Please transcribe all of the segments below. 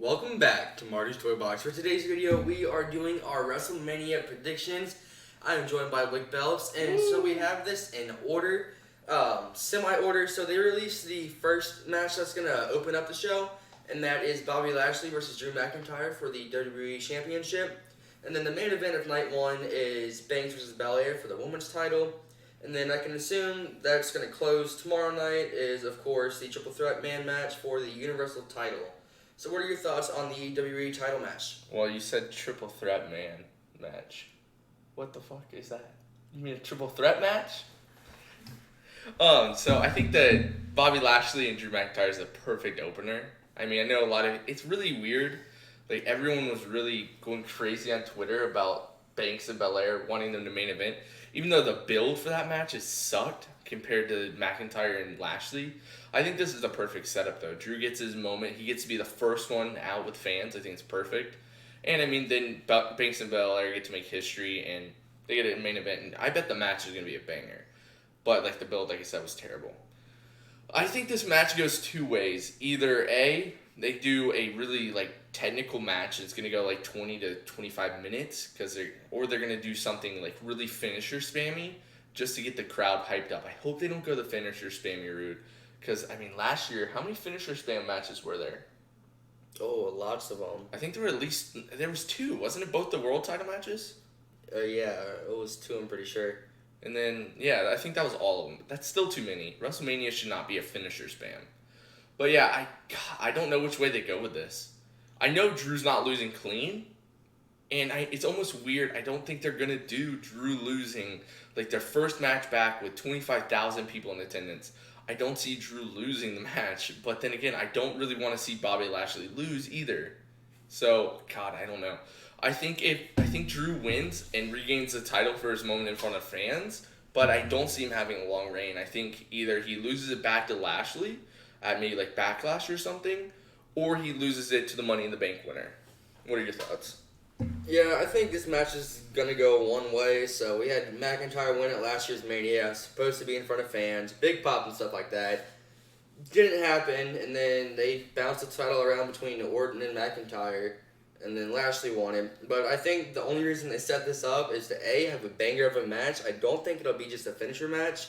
Welcome back to Marty's Toy Box. For today's video, we are doing our WrestleMania predictions. I am joined by Wickbelts, and so we have this in order, semi-order. So they released the first match that's going to open up the show, and that is Bobby Lashley versus Drew McIntyre for the WWE Championship. And then the main event of night one is Banks versus Belair for the women's title. And then I can assume that's going to close tomorrow night is, of course, the Triple Threat Man match for the Universal title. So what are your thoughts on the WWE title match? Well, you said Triple Threat Man match. What the fuck is that? You mean a Triple Threat match? So I think that Bobby Lashley and Drew McIntyre is the perfect opener. I mean, I know it's really weird. Like, everyone was really going crazy on Twitter about Banks and Belair wanting them to main event. Even though the build for that match has sucked compared to McIntyre and Lashley, I think this is the perfect setup, though. Drew gets his moment. He gets to be the first one out with fans. I think it's perfect. And, I mean, then Banks and Belair get to make history, and they get a main event. And I bet the match is going to be a banger. But, like, the build, like I said, was terrible. I think this match goes two ways. Either, A, they do a really, like, technical match. It's going to go, like, 20 to 25 minutes. Or they're going to do something, like, really finisher spammy just to get the crowd hyped up. I hope they don't go the finisher spammy route. Because, I mean, last year, how many finisher spam matches were there? Oh, lots of them. I think there was two. Wasn't it both the world title matches? Yeah, it was two, I'm pretty sure. And then, yeah, I think that was all of them. But that's still too many. WrestleMania should not be a finisher spam. But yeah, I don't know which way they go with this. I know Drew's not losing clean. And it's almost weird. I don't think they're going to do Drew losing, like, their first match back with 25,000 people in attendance. I don't see Drew losing the match, but then again, I don't really want to see Bobby Lashley lose either. So, God, I don't know. I think Drew wins and regains the title for his moment in front of fans, but I don't see him having a long reign. I think either he loses it back to Lashley at maybe like Backlash or something, or he loses it to the Money in the Bank winner. What are your thoughts? Yeah, I think this match is going to go one way. So we had McIntyre win at last year's Mania, supposed to be in front of fans, big pop and stuff like that. Didn't happen, and then they bounced the title around between Orton and McIntyre, and then Lashley won it. But I think the only reason they set this up is to, A, have a banger of a match. I don't think it'll be just a finisher match,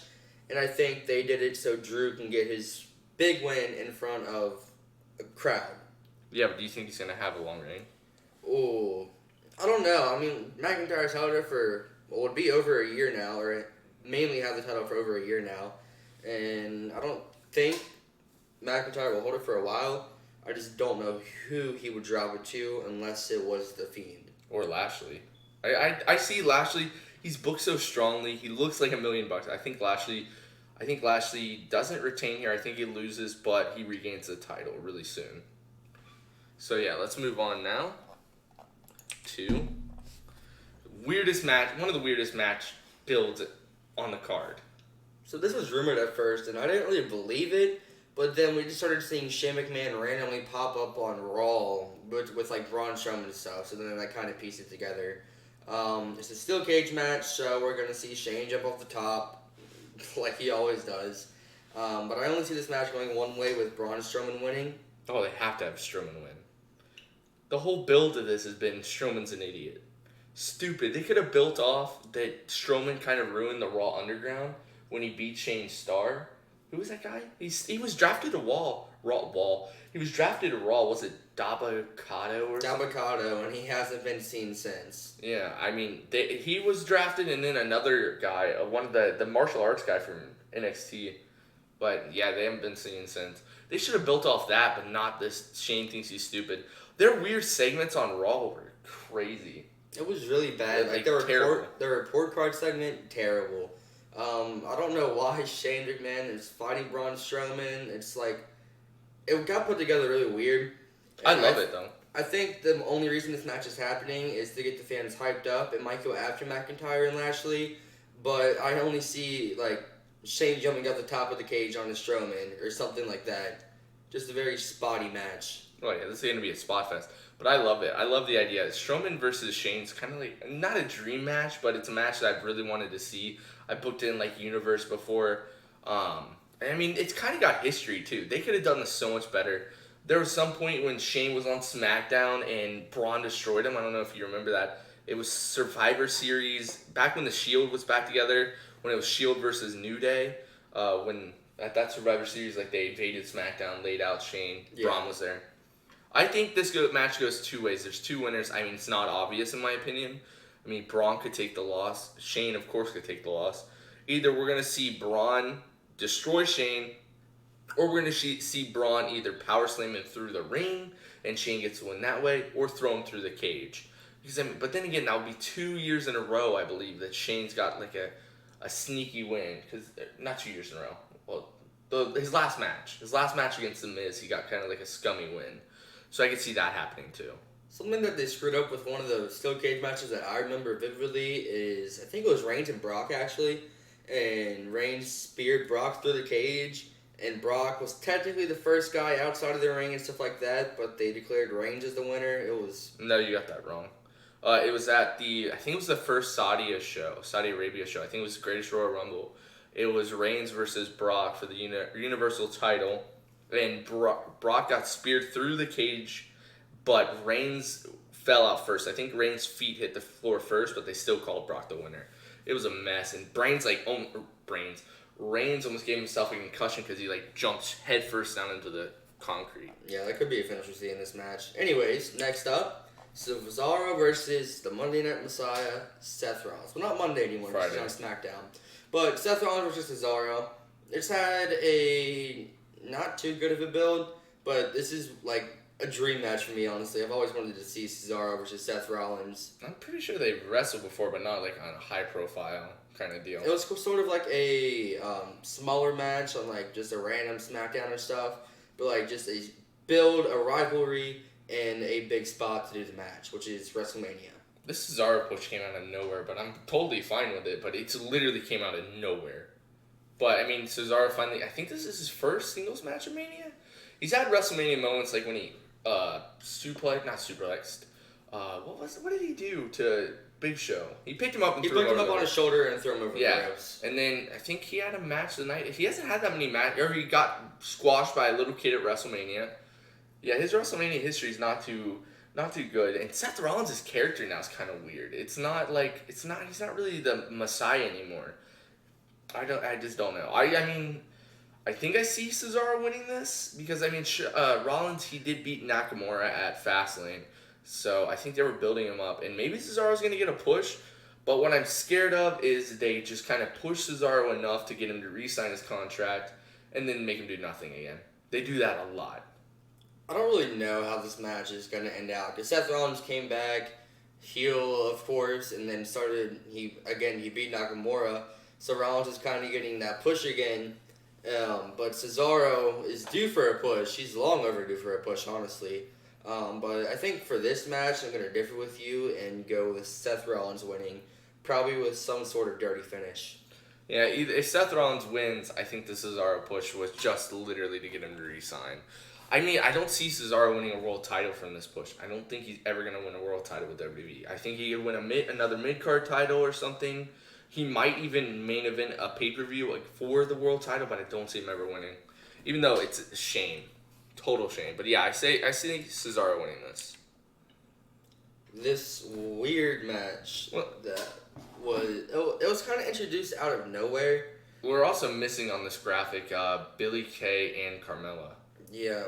and I think they did it so Drew can get his big win in front of a crowd. Yeah, but do you think he's going to have a long reign? Ooh, I don't know. I mean, McIntyre's held it for, well, it would be over a year now, or mainly had the title for over a year now. And I don't think McIntyre will hold it for a while. I just don't know who he would drop it to unless it was the Fiend. Or Lashley. I see Lashley, he's booked so strongly. He looks like $1 million. I think Lashley doesn't retain here. I think he loses, but he regains the title really soon. So yeah, let's move on now to weirdest match, one of the weirdest match builds on the card. So this was rumored at first, and I didn't really believe it, but then we just started seeing Shane McMahon randomly pop up on Raw with like Braun Strowman and stuff, so then I kind of pieced it together. It's a steel cage match, so we're going to see Shane jump off the top, like he always does. But I only see this match going one way with Braun Strowman winning. Oh, they have to have Strowman win. The whole build of this has been Strowman's an idiot. Stupid. They could have built off that Strowman kind of ruined the Raw Underground when he beat Shane Starr. Who was that guy? He was drafted to Raw. He was drafted to Raw. Was it Dabba-Kato or something? Dabba-Kato, and he hasn't been seen since. Yeah, I mean, he was drafted, and then another guy, one of the martial arts guy from NXT. But yeah, they haven't been seen since. They should have built off that, but not this. Shane thinks he's stupid. Their weird segments on Raw were crazy. It was really bad. Like the report card segment, terrible. I don't know why Shane McMahon is fighting Braun Strowman. It's like, it got put together really weird. I love it, though. I think the only reason this match is happening is to get the fans hyped up. It might go after McIntyre and Lashley, but I only see, like, Shane jumping off the top of the cage on a Strowman or something like that. Just a very spotty match. Oh, yeah, this is going to be a spot fest. But I love it. I love the idea. Strowman versus Shane's kind of like, not a dream match, but it's a match that I've really wanted to see. I booked it in, like, Universe before. I mean, it's kind of got history, too. They could have done this so much better. There was some point when Shane was on SmackDown and Braun destroyed him. I don't know if you remember that. It was Survivor Series back when the Shield was back together. When it was Shield versus New Day. When at that Survivor Series, like they invaded SmackDown, laid out Shane. Yeah. Braun was there. I think this match goes two ways. There's two winners. I mean, it's not obvious in my opinion. I mean, Braun could take the loss. Shane, of course, could take the loss. Either we're going to see Braun destroy Shane, or we're going to see Braun either power slam him through the ring, and Shane gets to win that way, or throw him through the cage. Because but then again, that would be 2 years in a row, I believe, that Shane's got like a sneaky win. Because not 2 years in a row. Well, his last match against The Miz, he got kind of like a scummy win. So I could see that happening too. Something that they screwed up with one of the steel cage matches that I remember vividly is, I think it was Reigns and Brock actually, and Reigns speared Brock through the cage, and Brock was technically the first guy outside of the ring and stuff like that, but they declared Reigns as the winner. It was... No, you got that wrong. It was at I think it was the first Saudi Arabia show. I think it was the Greatest Royal Rumble. It was Reigns versus Brock for the Universal title, and Brock got speared through the cage, but Reigns fell out first. I think Reigns' feet hit the floor first, but they still called Brock the winner. It was a mess, and Reigns almost gave himself a concussion because he jumped head first down into the concrete. Yeah, that could be a finish we see in this match. Anyways, next up, Cesaro versus the Monday Night Messiah, Seth Rollins. Well, not Monday anymore, Friday. It's on SmackDown. But Seth Rollins versus Cesaro. It's had a not too good of a build, but this is like a dream match for me, honestly. I've always wanted to see Cesaro versus Seth Rollins. I'm pretty sure they've wrestled before, but not like on a high profile kind of deal. It was sort of like a smaller match on like just a random SmackDown or stuff, but like just a build, a rivalry, and a big spot to do the match, which is WrestleMania. This Cesaro push came out of nowhere, but I'm totally fine with it, but it literally came out of nowhere. But, I mean, Cesaro finally... I think this is his first singles match of Mania? He's had WrestleMania moments like when he not suplexed. What did he do to Big Show? He picked him up and threw him up on his shoulder and threw him over the ropes. And then I think he had a match the night... He hasn't had that many matches... Or he got squashed by a little kid at WrestleMania. Yeah, his WrestleMania history is not too good. And Seth Rollins' character now is kind of weird. He's not really the Messiah anymore. I just don't know. I mean, I think I see Cesaro winning this because, I mean, Rollins, he did beat Nakamura at Fastlane. So I think they were building him up. And maybe Cesaro's going to get a push. But what I'm scared of is they just kind of push Cesaro enough to get him to re-sign his contract and then make him do nothing again. They do that a lot. I don't really know how this match is going to end out. Because Seth Rollins came back, heel, of course, and then he beat Nakamura. So Rollins is kind of getting that push again. But Cesaro is due for a push. He's long overdue for a push, honestly. But I think for this match, I'm going to differ with you and go with Seth Rollins winning. Probably with some sort of dirty finish. Yeah, if Seth Rollins wins, I think the Cesaro push was just literally to get him to re-sign. I mean, I don't see Cesaro winning a world title from this push. I don't think he's ever going to win a world title with WWE. I think he could win another mid-card title or something. He might even main event a pay-per-view for the world title, but I don't see him ever winning. Even though it's a shame. Total shame. But yeah, I see Cesaro winning this. This weird match it was kind of introduced out of nowhere. We're also missing on this graphic Billie Kay and Carmella. Yeah,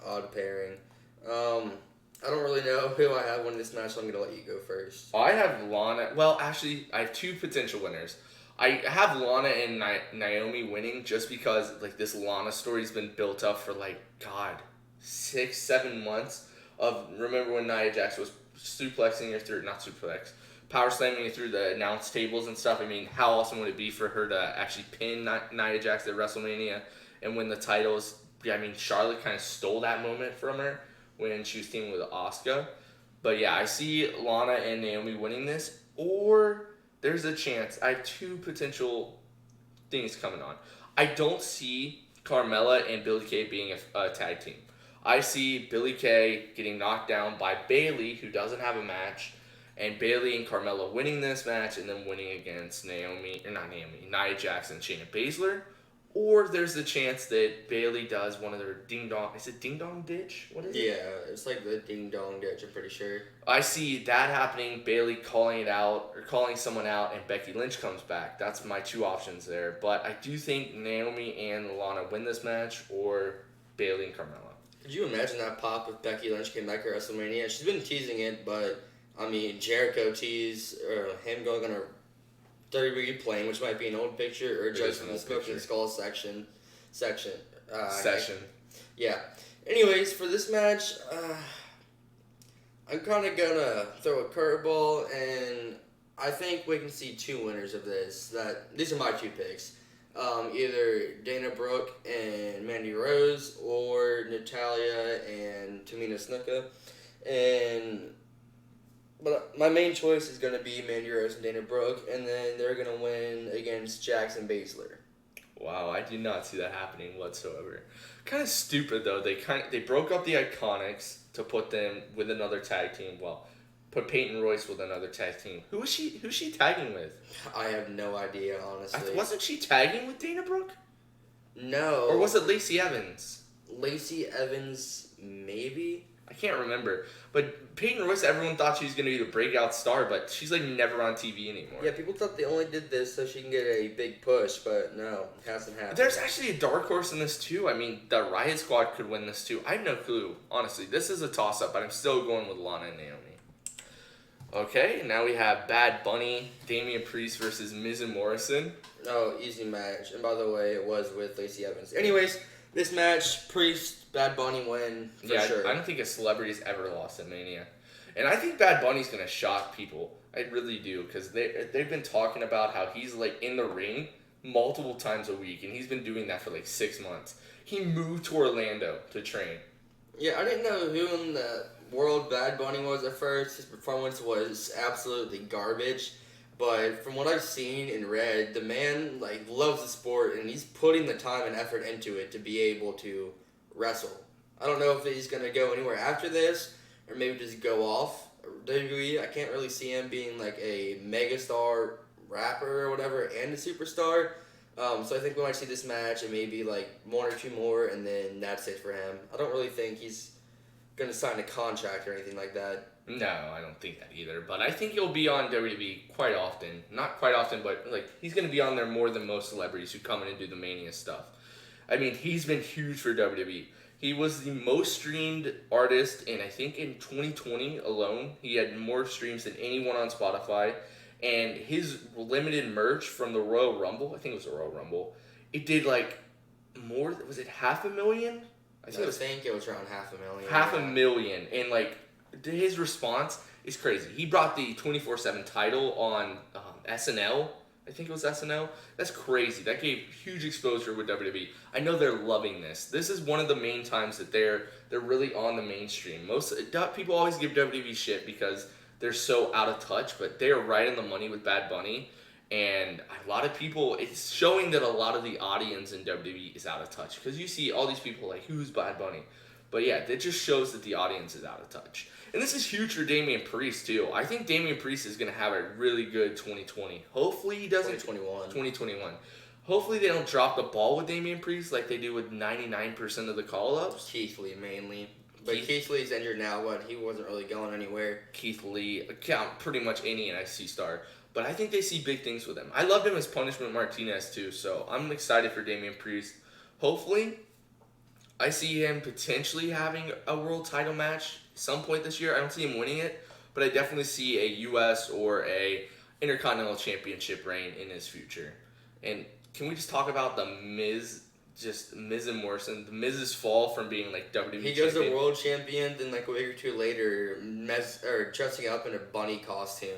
odd pairing. I don't really know who I have winning this match, so I'm going to let you go first. I have Lana. Well, actually, I have two potential winners. I have Lana and Naomi winning just because this Lana story's been built up for 6-7 months. Remember when Nia Jax was suplexing her through, not suplex, power slamming her through the announce tables and stuff. I mean, how awesome would it be for her to actually pin Nia Jax at WrestleMania and win the titles? Yeah, I mean, Charlotte kind of stole that moment from her when she was teaming with Asuka. But yeah, I see Lana and Naomi winning this, or there's a chance. I have two potential things coming on. I don't see Carmella and Billie Kay being a tag team. I see Billie Kay getting knocked down by Bayley, who doesn't have a match, and Bayley and Carmella winning this match and then winning against Nia Jax and Shayna Baszler, Or there's the chance that Bayley does one of their ding-dong... Is it ding-dong ditch? What is it? Yeah, it's like the ding-dong ditch, I'm pretty sure. I see that happening, Bayley calling it out, or calling someone out, and Becky Lynch comes back. That's my two options there. But I do think Naomi and Lana win this match, or Bayley and Carmella. Could you imagine that pop if Becky Lynch came back at WrestleMania? She's been teasing it, but, I mean, Jericho teased him going on a WWE plane, which might be an old picture, or just from the Smoking Skull session. Yeah. Anyways, for this match, I'm kind of going to throw a curveball, and I think we can see two winners of this. These are my two picks. Either Dana Brooke and Mandy Rose, or Natalya and Tamina Snuka. But my main choice is going to be Mandy Rose and Dana Brooke, and then they're going to win against Jax and Baszler. Wow, I do not see that happening whatsoever. Kind of stupid though. They broke up the Iconics to put them with another tag team. Well, put Peyton Royce with another tag team. Who's she tagging with? I have no idea, honestly. Wasn't she tagging with Dana Brooke? No. Or was it Lacey Evans? Lacey Evans, maybe? I can't remember. But Peyton Royce, everyone thought she was going to be the breakout star, but she's like never on TV anymore. Yeah, people thought they only did this so she can get a big push, but no, it hasn't happened. There's actually a dark horse in this too. I mean, the Riot Squad could win this too. I have no clue, honestly. This is a toss-up, but I'm still going with Lana and Naomi. Okay, now we have Bad Bunny, Damian Priest versus Miz and Morrison. Oh, easy match. And by the way, it was with Lacey Evans. Anyways, this match, Priest, Bad Bunny win for sure. I don't think a celebrity's ever lost at Mania. And I think Bad Bunny's going to shock people. I really do, because they've been talking about how he's like in the ring multiple times a week, and he's been doing that for like 6 months. He moved to Orlando to train. Yeah, I didn't know who in the world Bad Bunny was at first. His performance was absolutely garbage. But from what I've seen and read, the man like loves the sport, and he's putting the time and effort into it to be able to wrestle. I don't know if he's going to go anywhere after this, or maybe just go off WWE. I can't really see him being like a megastar rapper or whatever and a superstar. So I think we might see this match and maybe like one or two more, and then that's it for him. I don't really think he's going to sign a contract or anything like that. No, I don't think that either. But I think he'll be on WWE quite often. Not quite often, but like he's going to be on there more than most celebrities who come in and do the Mania stuff. I mean, he's been huge for WWE. He was the most streamed artist, and I think in 2020 alone, he had more streams than anyone on Spotify. And his limited merch from the Royal Rumble, I think it was the Royal Rumble, it did like more, was it 500,000? I think it was around 500,000. 500,000. And like, his response is crazy. He brought the 24/7 title on SNL. I think it was SNL. That's crazy. That gave huge exposure with WWE. I know they're loving this. This is one of the main times that they're really on the mainstream. Most people always give WWE shit because they're so out of touch, but they are right in the money with Bad Bunny. And a lot of people, it's showing that a lot of the audience in WWE is out of touch. Because you see all these people like, who's Bad Bunny? But yeah, that just shows that the audience is out of touch. And this is huge for Damian Priest, too. I think Damian Priest is going to have a really good 2020. Hopefully he doesn't... 2021. Hopefully they don't drop the ball with Damian Priest like they do with 99% of the call-ups. Keith Lee, mainly. But Keith Lee's injured now, but he wasn't really going anywhere. Keith Lee, count pretty much any NXT star. But I think they see big things with him. I loved him as Punishment Martinez, too. So I'm excited for Damian Priest. Hopefully, I see him potentially having a world title match some point this year. I don't see him winning it, but I definitely see a U.S. or a Intercontinental Championship reign in his future. And can we just talk about the Miz, just Miz and Morrison, the Miz's fall from being like WWE champion? He goes to world champion, then like a week or two later, dressing up in a bunny costume.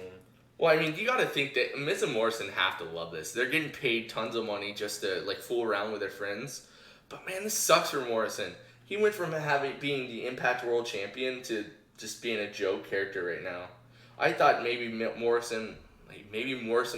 Well, I mean, you got to think that Miz and Morrison have to love this. They're getting paid tons of money just to like fool around with their friends. But man, this sucks for Morrison. He went from being the Impact World Champion to just being a joke character right now. I thought maybe Morrison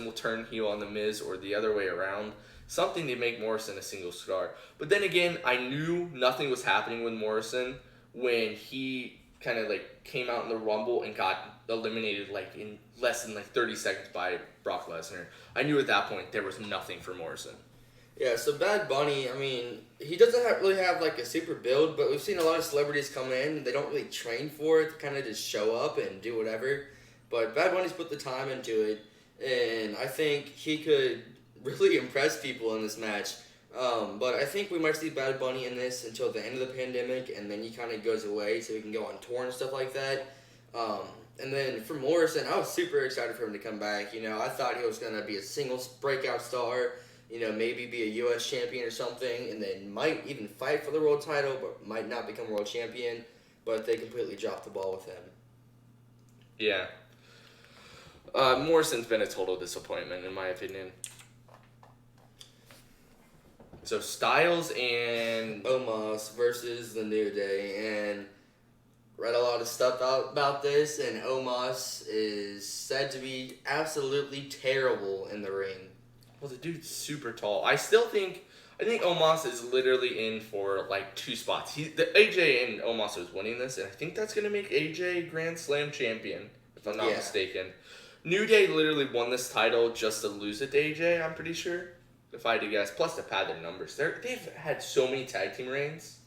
will turn heel on the Miz or the other way around. Something to make Morrison a single star. But then again, I knew nothing was happening with Morrison when he kind of like came out in the Rumble and got eliminated like in less than like 30 seconds by Brock Lesnar. I knew at that point there was nothing for Morrison. Yeah, so Bad Bunny, I mean, he doesn't really have like a super build, but we've seen a lot of celebrities come in. They don't really train for it; they kind of just show up and do whatever. But Bad Bunny's put the time into it, and I think he could really impress people in this match. But I think we might see Bad Bunny in this until the end of the pandemic, and then he kind of goes away so he can go on tour and stuff like that. And then for Morrison, I was super excited for him to come back. You know, I thought he was going to be a singles breakout star, you know, maybe be a U.S. champion or something, and then might even fight for the world title, but might not become world champion. But they completely dropped the ball with him. Yeah. Morrison's been a total disappointment, in my opinion. So Styles and Omos versus the New Day, and read a lot of stuff about this, and Omos is said to be absolutely terrible in the ring. Well, the dude's super tall. I think Omos is literally in for like 2 spots. AJ and Omos is winning this, and I think that's gonna make AJ Grand Slam champion, if I'm not mistaken. New Day literally won this title just to lose it to AJ. I'm pretty sure, if I had to guess. Plus to pad their numbers, they've had so many tag team reigns.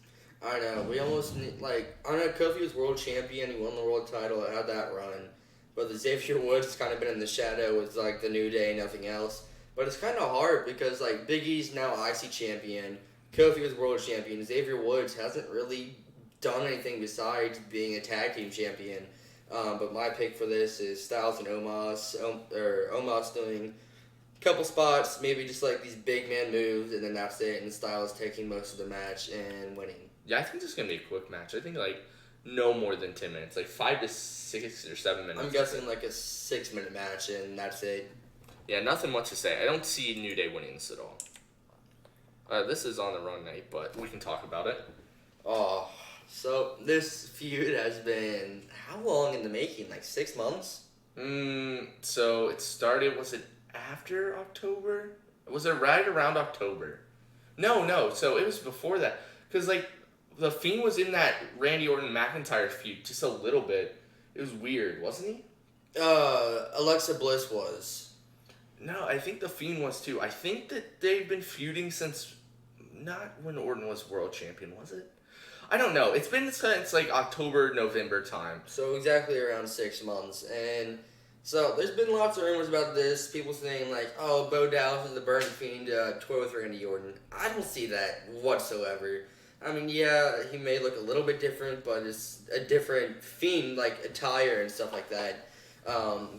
I know. We almost need, I know Kofi was world champion. He won the world title. Had that run, but the Xavier Woods has kind of been in the shadow with like the New Day, nothing else. But it's kind of hard because like Big E's now IC champion, Kofi was world champion. Xavier Woods hasn't really done anything besides being a tag team champion. But my pick for this is Styles and Omos. Omos doing a couple spots, maybe just like these big man moves, and then that's it. And Styles taking most of the match and winning. Yeah, I think this is gonna be a quick match. I think like no more than 10 minutes, like 5 to 6 or 7 minutes. I'm guessing like a 6-minute match, and that's it. Yeah, nothing much to say. I don't see New Day winning this at all. This is on the wrong night, but we can talk about it. Oh, so this feud has been how long in the making? Like 6 months? So it started, was it after October? Was it right around October? No, so it was before that. Because, like, the Fiend was in that Randy Orton-McIntyre feud just a little bit. It was weird, wasn't he? Alexa Bliss was. No, I think the Fiend was too. I think that they've been feuding since, not when Orton was world champion, was it? I don't know. It's been since like October, November time. So exactly around 6 months. And so there's been lots of rumors about this. People saying like, oh, Bo Dallas is the Burn Fiend toy with Randy Orton. I don't see that whatsoever. I mean, yeah, he may look a little bit different, but it's a different Fiend, like attire and stuff like that.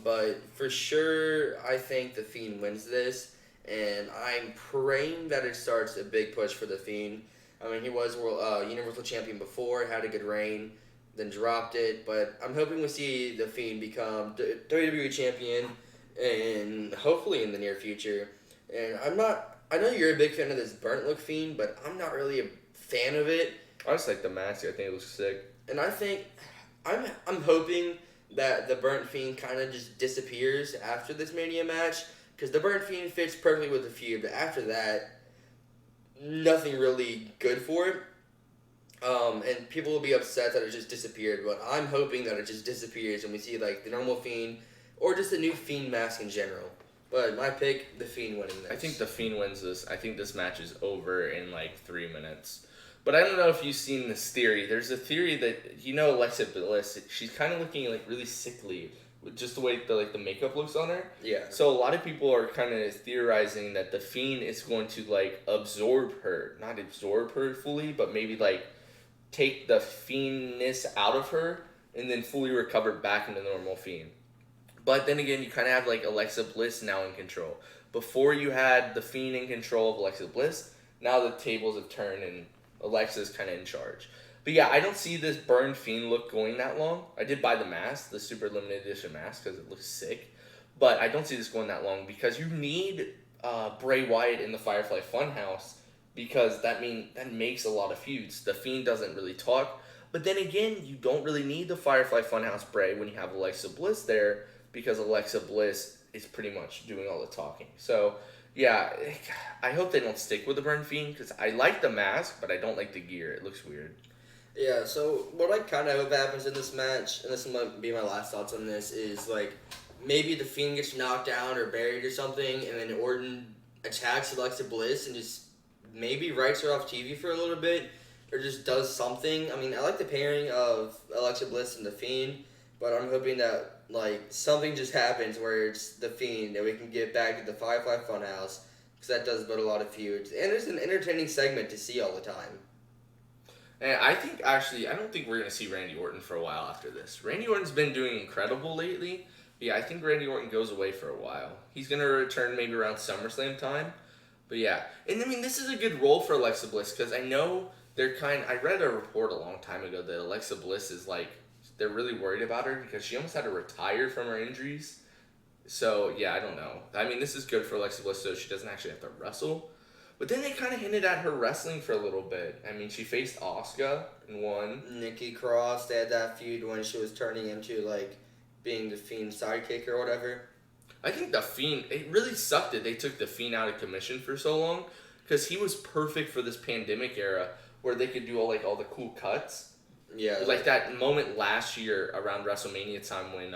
But for sure, I think the Fiend wins this, and I'm praying that it starts a big push for the Fiend. I mean, he was Universal Champion before, had a good reign, then dropped it, but I'm hoping we see the Fiend become WWE Champion, and hopefully in the near future. And I know you're a big fan of this burnt look Fiend, but I'm not really a fan of it. I just like the mask. I think it looks sick. And I think, I'm hoping that the Burnt Fiend kind of just disappears after this Mania match, because the Burnt Fiend fits perfectly with the feud, but after that, nothing really good for it. And people will be upset that it just disappeared, but I'm hoping that it just disappears and we see like the normal Fiend, or just a new Fiend mask in general. But my pick, the Fiend winning this. I think the Fiend wins this. I think this match is over in like 3 minutes. But I don't know if you've seen this theory. There's a theory that, you know, Alexa Bliss, she's kind of looking like really sickly with just the way the makeup looks on her. Yeah. So a lot of people are kind of theorizing that the Fiend is going to like absorb her, not absorb her fully, but maybe like take the Fiendness out of her and then fully recover back into the normal Fiend. But then again, you kind of have like Alexa Bliss now in control. Before you had the Fiend in control of Alexa Bliss, now the tables have turned and Alexa's kind of in charge. But yeah, I don't see this Burn Fiend look going that long. I did buy the mask, the super limited edition mask, because it looks sick. But I don't see this going that long because you need Bray Wyatt in the Firefly Funhouse, because that makes a lot of feuds. The Fiend doesn't really talk. But then again, you don't really need the Firefly Funhouse Bray when you have Alexa Bliss there, because Alexa Bliss is pretty much doing all the talking. So yeah, I hope they don't stick with the Burn Fiend, because I like the mask, but I don't like the gear. It looks weird. Yeah, so what I kind of hope happens in this match, and this might be my last thoughts on this, is like maybe the Fiend gets knocked down or buried or something, and then Orton attacks Alexa Bliss and just maybe writes her off TV for a little bit, or just does something. I mean, I like the pairing of Alexa Bliss and the Fiend, but I'm hoping that like something just happens where it's the Fiend and we can get back to the Firefly Funhouse, because that does build a lot of feuds and it's an entertaining segment to see all the time. And I think, actually, I don't think we're going to see Randy Orton for a while after this. Randy Orton's been doing incredible lately. Yeah, I think Randy Orton goes away for a while. He's going to return maybe around SummerSlam time. But yeah, and I mean, this is a good role for Alexa Bliss, because I know I read a report a long time ago that Alexa Bliss is like, they're really worried about her because she almost had to retire from her injuries. So yeah, I don't know. I mean, this is good for Alexa Bliss so she doesn't actually have to wrestle. But then they kind of hinted at her wrestling for a little bit. I mean, she faced Asuka and won. Nikki Cross, they had that feud when she was turning into, like, being the Fiend's sidekick or whatever. I think the Fiend, it really sucked that they took the Fiend out of commission for so long, because he was perfect for this pandemic era where they could do all the cool cuts. Yeah. Like that moment last year around WrestleMania time when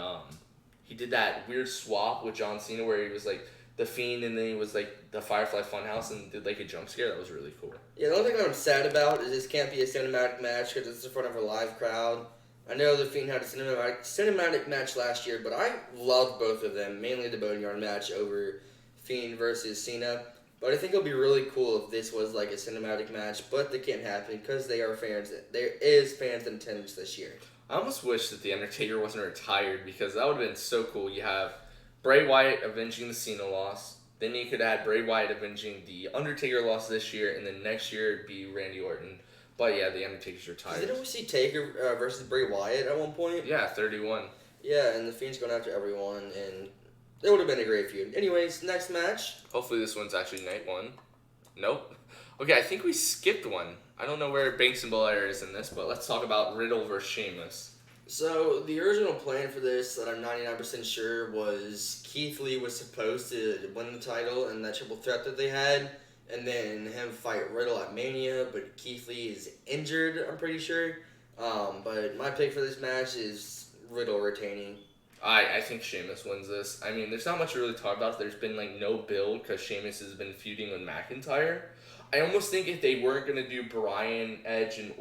he did that weird swap with John Cena where he was like the Fiend, and then he was like the Firefly Funhouse and did like a jump scare. That was really cool. Yeah, the only thing I'm sad about is this can't be a cinematic match because it's in front of a live crowd. I know the Fiend had a cinematic match last year, but I loved both of them, mainly the Boneyard match over Fiend versus Cena. But I think it'll be really cool if this was like a cinematic match, but that can't happen because they are fans. There is fans in attendance this year. I almost wish that The Undertaker wasn't retired, because that would have been so cool. You have Bray Wyatt avenging the Cena loss. Then you could add Bray Wyatt avenging the Undertaker loss this year, and then next year it'd be Randy Orton. But yeah, the Undertaker's retired. Didn't we see Taker versus Bray Wyatt at one point? Yeah, 31. Yeah, and the Fiend's going after everyone, and it would have been a great feud. Anyways, next match. Hopefully this one's actually night one. Nope. Okay, I think we skipped one. I don't know where Banks and Belair is in this, but let's talk about Riddle versus Sheamus. So, the original plan for this, that I'm 99% sure, was Keith Lee was supposed to win the title in that triple threat that they had, and then him fight Riddle at Mania, but Keith Lee is injured, I'm pretty sure. But my pick for this match is Riddle retaining. I think Sheamus wins this. I mean, there's not much to really talk about. There's been no build because Sheamus has been feuding with McIntyre. I almost think if they weren't going to do Bryan, Edge, and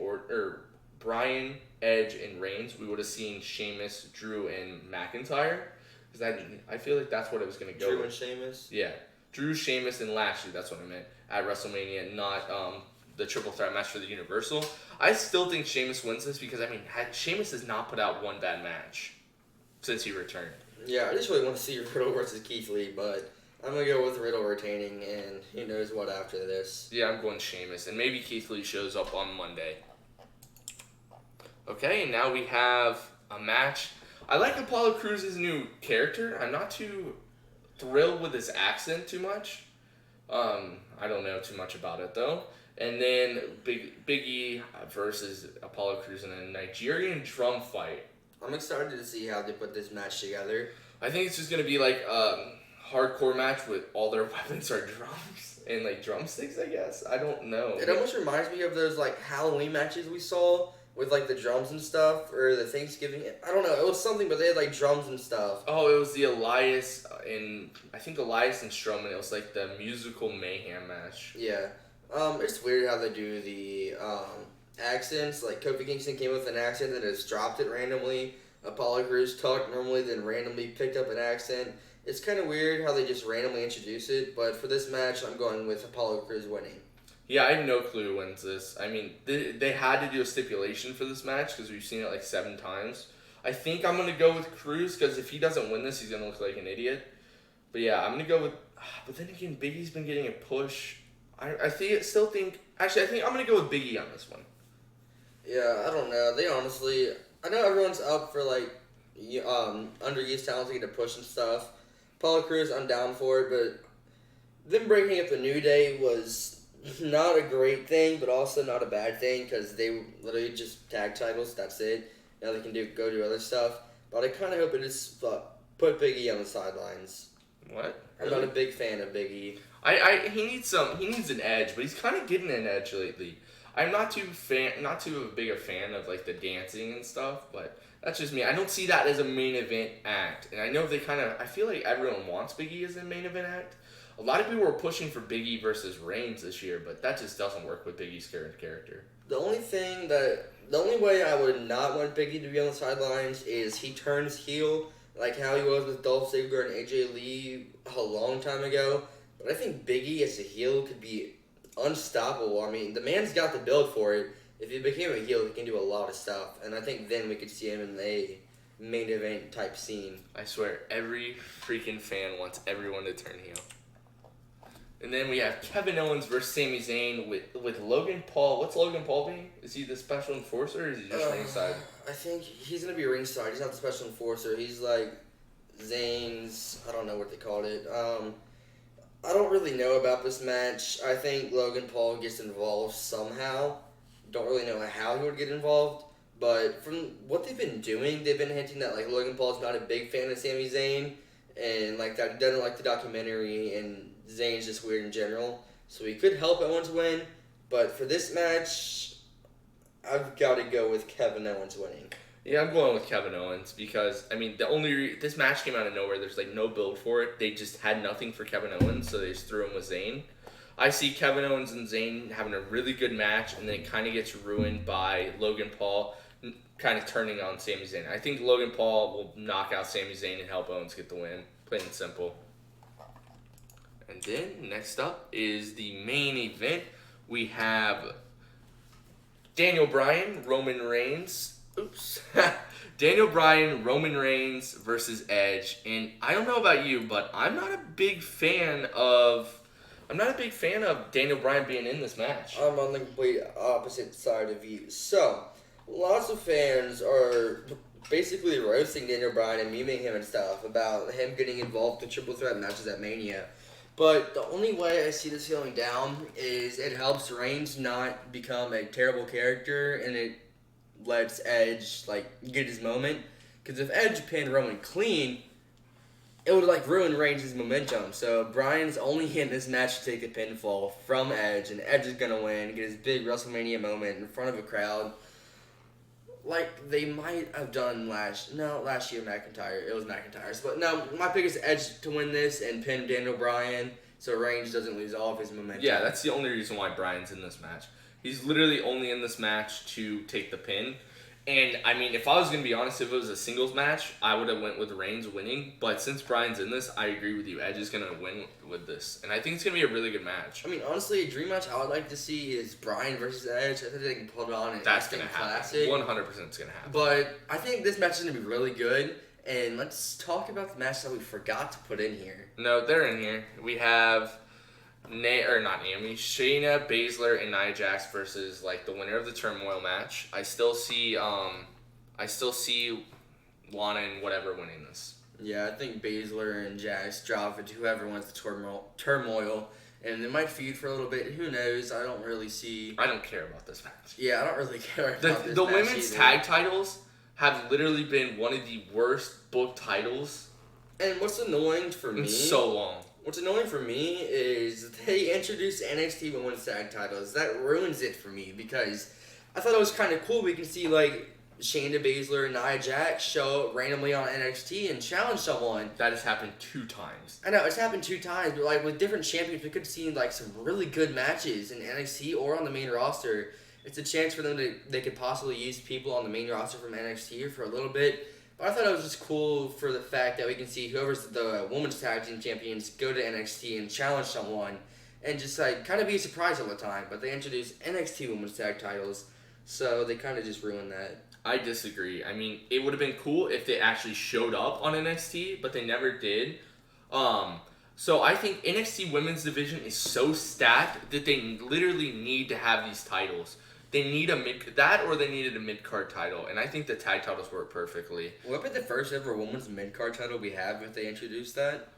Reigns, we would have seen Sheamus, Drew, and McIntyre. Because I feel like that's what it was going to go Drew with. and Sheamus? Yeah. Drew, Sheamus, and Lashley, that's what I meant, at WrestleMania, not the triple threat match for the Universal. I still think Sheamus wins this because, I mean, Sheamus has not put out one bad match since he returned. Yeah, I just really want to see Riddle versus Keith Lee, but I'm going to go with Riddle retaining, and who knows what after this. Yeah, I'm going Sheamus, and maybe Keith Lee shows up on Monday. Okay, and now we have a match. I like Apollo Crews' new character. I'm not too thrilled with his accent too much. I don't know too much about it, though. And then Big E versus Apollo Crews in a Nigerian drum fight. I'm excited to see how they put this match together. I think it's just going to be like a hardcore match with all their weapons are drums and drumsticks, I guess. I don't know. It almost reminds me of those Halloween matches we saw with the drums and stuff, or the Thanksgiving. I don't know. It was something, but they had drums and stuff. Oh, it was the Elias and Strowman. It was the musical mayhem match. Yeah. It's weird how they do the accents. Kofi Kingston came with an accent and just dropped it randomly. Apollo Crews talked normally, then randomly picked up an accent. It's kind of weird how they just randomly introduce it, but for this match, I'm going with Apollo Crews winning. Yeah, I have no clue who wins this. I mean, they had to do a stipulation for this match because we've seen it 7 times. I think I'm going to go with Crews because if he doesn't win this, he's going to look like an idiot. But yeah, I'm going to go with... But then again, Big E's been getting a push. I think I'm going to go with Big E on this one. Yeah, I don't know. They honestly... I know everyone's up for, underused talent to get a push and stuff. Apollo Crews, I'm down for it, but them breaking up the New Day was not a great thing, but also not a bad thing, because they literally just tag titles, that's it. Now they can go do other stuff. But I kind of hope it just put Big E on the sidelines. What? I'm not a big fan of Big E. He needs an edge, but he's kind of getting an edge lately. I'm not too big a fan of the dancing and stuff, but that's just me. I don't see that as a main event act, and I know I feel like everyone wants Big E as a main event act. A lot of people were pushing for Big E versus Reigns this year, but that just doesn't work with Big E's character. The only way I would not want Big E to be on the sidelines is he turns heel, like how he was with Dolph Ziggler and AJ Lee a long time ago. But I think Big E as a heel could be unstoppable. I mean, the man's got the build for it. If he became a heel, he can do a lot of stuff. And I think then we could see him in a main event type scene. I swear, every freaking fan wants everyone to turn heel. And then we have Kevin Owens versus Sami Zayn with Logan Paul. What's Logan Paul being? Is he the special enforcer or is he just ringside? I think he's going to be ringside. He's not the special enforcer. He's like Zayn's, I don't know what they called it. I don't really know about this match. I think Logan Paul gets involved somehow. Don't really know how he would get involved. But from what they've been doing, they've been hinting that like Logan Paul's not a big fan of Sami Zayn. And like that, he doesn't like the documentary, and Zayn's just weird in general. So he could help Owens win. But for this match, I've got to go with Kevin Owens winning. Yeah, I'm going with Kevin Owens because, I mean, this match came out of nowhere. There's, like, no build for it. They just had nothing for Kevin Owens, so they just threw him with Zayn. I see Kevin Owens and Zayn having a really good match, and then it kind of gets ruined by Logan Paul kind of turning on Sami Zayn. I think Logan Paul will knock out Sami Zayn and help Owens get the win. Plain and simple. And then, next up is the main event. We have Daniel Bryan, Roman Reigns. Daniel Bryan, Roman Reigns versus Edge. And I don't know about you, but I'm not a big fan of Daniel Bryan being in this match. I'm on the complete opposite side of you. So, lots of fans are basically roasting Daniel Bryan and memeing him and stuff about him getting involved in triple threat matches at Mania. But the only way I see this going down is it helps Reigns not become a terrible character, and it lets Edge like get his moment. Because if Edge pinned Roman clean, it would like ruin Reigns' momentum. So Bryan's only in this match to take a pinfall from Edge, and Edge is gonna win, get his big WrestleMania moment in front of a crowd, like they might have done last year McIntyre. It was McIntyre's, but no, my pick is Edge to win this and pin Daniel Bryan, so Reigns doesn't lose all of his momentum. Yeah, that's the only reason why Bryan's in this match. He's literally only in this match to take the pin. And, I mean, if I was going to be honest, if it was a singles match, I would have went with Reigns winning. But since Bryan's in this, I agree with you. Edge is going to win with this. And I think it's going to be a really good match. I mean, honestly, a dream match I would like to see is Bryan versus Edge. I think they can pull it on. That's going to happen. 100% it's going to happen. But I think this match is going to be really good. And let's talk about the match that we forgot to put in here. No, they're in here. We have Shayna Baszler and Nia Jax versus like the winner of the Turmoil match. I still see Lana and whatever winning this. Yeah, I think Baszler and Jax drop it to whoever wins the Turmoil, and they might feud for a little bit. Who knows? I don't care about this match. Yeah, I don't really care about this the match women's either. tag titles have literally been one of the worst booked titles. And what's annoying for me in so long. What's annoying for me is they introduced NXT Women's Tag Titles. That ruins it for me because I thought it was kind of cool. We can see like Shayna Baszler and Nia Jax show up randomly on NXT and challenge someone. That has happened 2 times. I know, it's happened 2 times, but like with different champions, we could see like some really good matches in NXT or on the main roster. It's a chance for them they could possibly use people on the main roster from NXT for a little bit. But I thought it was just cool for the fact that we can see whoever's the women's tag team champions go to NXT and challenge someone and just like kind of be a surprise all the time. But they introduced NXT women's tag titles, so they kind of just ruined that. I disagree. I mean, it would have been cool if they actually showed up on NXT, but they never did. So I think NXT women's division is so stacked that they literally need to have these titles. They need they needed a mid-card title, and I think the tag titles work perfectly. What would be the first ever women's mid-card title we have if they introduced that?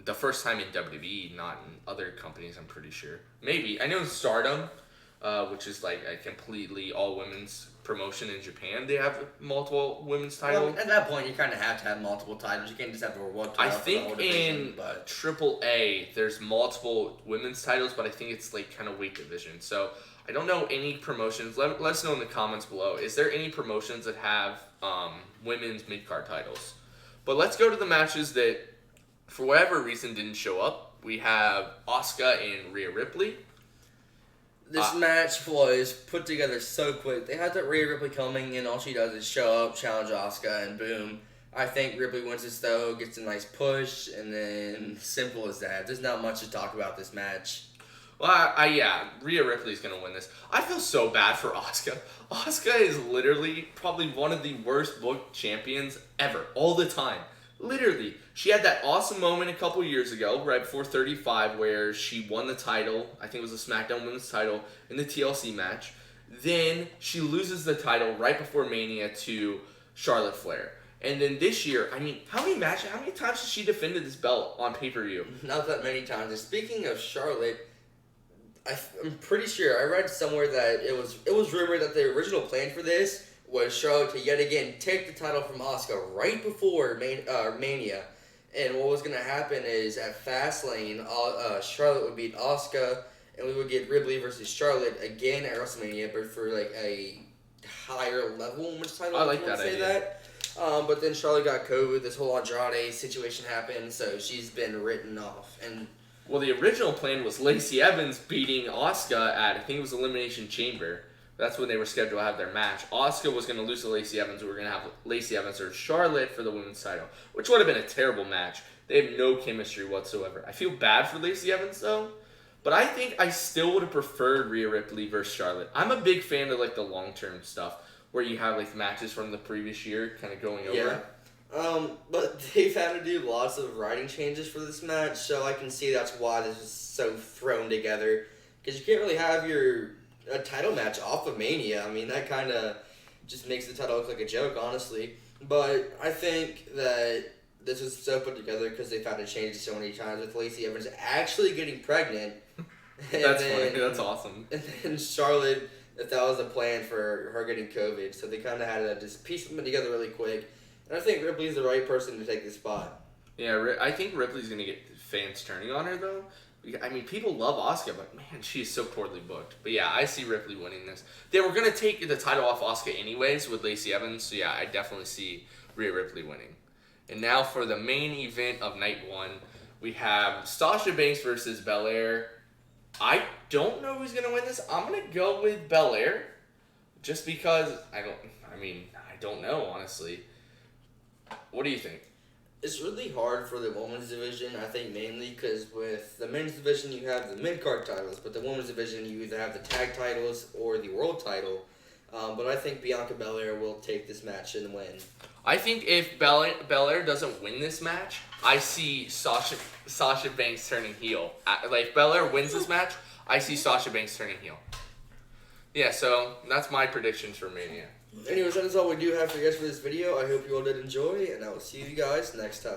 The first time in WWE, not in other companies, I'm pretty sure. Maybe. I know in Stardom, which is like a completely all-women's promotion in Japan, they have multiple women's titles. Well, at that point, you kind of have to have multiple titles. You can't just have the one title. I think in AAA, there's multiple women's titles, but I think it's like kind of weight division. So I don't know any promotions. Let us know in the comments below. Is there any promotions that have women's mid-card titles? But let's go to the matches that, for whatever reason, didn't show up. We have Asuka and Rhea Ripley. This match was put together so quick. They had that Rhea Ripley coming, and all she does is show up, challenge Asuka, and boom. I think Ripley wins this though, gets a nice push, and then simple as that. There's not much to talk about this match. Well, yeah, Rhea Ripley's going to win this. I feel so bad for Asuka. Asuka is literally probably one of the worst booked champions ever, all the time. Literally. She had that awesome moment a couple years ago, right before 35, where she won the title. I think it was the SmackDown Women's title in the TLC match. Then she loses the title right before Mania to Charlotte Flair. And then this year, I mean, how many times has she defended this belt on pay-per-view? Not that many times. And speaking of Charlotte, I'm pretty sure I read somewhere that it was rumored that the original plan for this was Charlotte to yet again take the title from Asuka right before Mania. And what was going to happen is at Fastlane, Charlotte would beat Asuka, and we would get Ripley versus Charlotte again at WrestleMania, but for like a higher level women's title. I like that idea. But then Charlotte got COVID. This whole Andrade situation happened, so she's been written off. And well, the original plan was Lacey Evans beating Asuka at, I think it was Elimination Chamber. That's when they were scheduled to have their match. Asuka was going to lose to Lacey Evans. We were going to have Lacey Evans or Charlotte for the women's title, which would have been a terrible match. They have no chemistry whatsoever. I feel bad for Lacey Evans, though. But I think I still would have preferred Rhea Ripley versus Charlotte. I'm a big fan of like the long-term stuff where you have like matches from the previous year kind of going over. Yeah. But they've had to do lots of writing changes for this match, so I can see that's why this is so thrown together. Because you can't really have a title match off of Mania. I mean, that kind of just makes the title look like a joke, honestly. But I think that this was so put together because they've had to change it so many times with Lacey Evans actually getting pregnant. That's funny. That's awesome. And then Charlotte, that was the plan for her getting COVID. So they kind of had to just piece them together really quick. And I think Ripley's the right person to take the spot. Yeah, I think Ripley's going to get fans turning on her, though. I mean, people love Asuka, but man, she's so poorly booked. But yeah, I see Ripley winning this. They were going to take the title off Asuka anyways with Lacey Evans, so yeah, I definitely see Rhea Ripley winning. And now for the main event of night one, we have Sasha Banks versus Belair. I don't know who's going to win this. I'm going to go with Belair just because I don't know, honestly. What do you think? It's really hard for the women's division, I think, mainly because with the men's division, you have the mid-card titles, but the women's division, you either have the tag titles or the world title. But I think Bianca Belair will take this match and win. I think if Belair doesn't win this match, I see Sasha Banks turning heel. Like, if Belair wins this match, I see Sasha Banks turning heel. Yeah, so that's my predictions for Mania. Anyways, that is all we do have for you guys for this video. I hope you all did enjoy, and I will see you guys next time.